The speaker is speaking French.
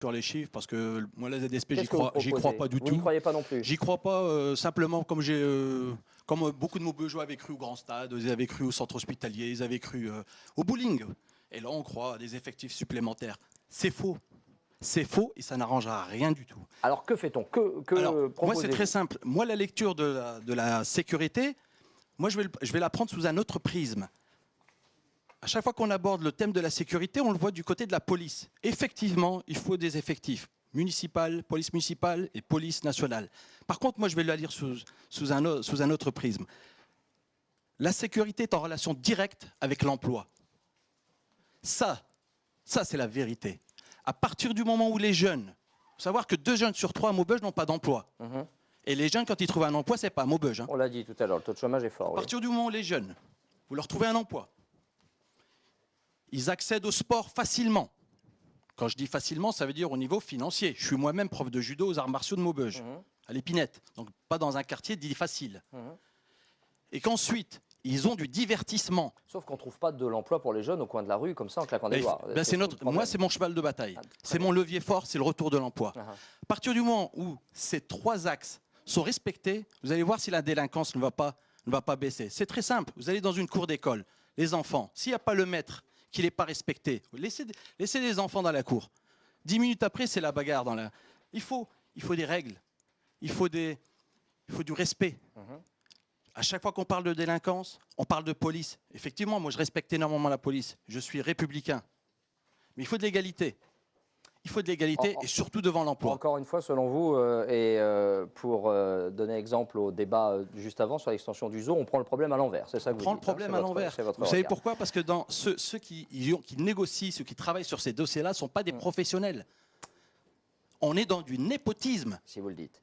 peur les chiffres parce que moi, la ZSP, Qu'est-ce que vous j'y crois proposez? pas du Vous tout. n'y croyez pas non plus? J'y crois pas simplement comme beaucoup de Maubeugeois avaient cru au Grand Stade, ils avaient cru au centre hospitalier, ils avaient cru au bowling. Et là, on croit à des effectifs supplémentaires. C'est faux. C'est faux et ça n'arrangera rien du tout. Alors que fait-on? Alors, moi, c'est proposez-vous? très simple. Moi, la lecture de la sécurité, moi, je vais la prendre sous un autre prisme. À chaque fois qu'on aborde le thème de la sécurité, on le voit du côté de la police. Effectivement, il faut des effectifs police municipale et police nationale. Par contre, moi, je vais la lire sous un autre prisme. La sécurité est en relation directe avec l'emploi. Ça c'est la vérité. À partir du moment où les jeunes, il faut savoir que 2 jeunes sur 3 à Maubeuge n'ont pas d'emploi. Et les jeunes, quand ils trouvent un emploi, c'est pas à Maubeuge. On l'a dit tout à l'heure, le taux de chômage est fort. À partir du moment où les jeunes, vous leur trouvez un emploi, ils accèdent au sport facilement. Quand je dis facilement, ça veut dire au niveau financier. Je suis moi-même prof de judo aux arts martiaux de Maubeuge, à l'Épinette. Donc pas dans un quartier dit facile. Et qu'ensuite, ils ont du divertissement. Sauf qu'on ne trouve pas de l'emploi pour les jeunes au coin de la rue, comme ça, en claquant des doigts. Moi, c'est mon cheval de bataille. C'est mon levier fort, c'est le retour de l'emploi. À partir du moment où ces 3 axes sont respectés, vous allez voir si la délinquance ne va pas baisser. C'est très simple. Vous allez dans une cour d'école, les enfants, s'il n'y a pas le maître qui n'est pas respecté, laissez les enfants dans la cour. 10 minutes après, c'est la bagarre. Il faut des règles. Il faut du respect. À chaque fois qu'on parle de délinquance, on parle de police. Effectivement, moi, je respecte énormément la police. Je suis républicain. Mais il faut de l'égalité. Il faut de l'égalité et surtout devant l'emploi. Encore une fois, selon vous, et pour donner exemple au débat juste avant sur l'extension du zoo, on prend le problème à l'envers. C'est ça que vous dites. On prend le problème à l'envers. Vous savez pourquoi? Parce que ceux qui négocient, ceux qui travaillent sur ces dossiers-là ne sont pas des professionnels. On est dans du népotisme. Si vous le dites.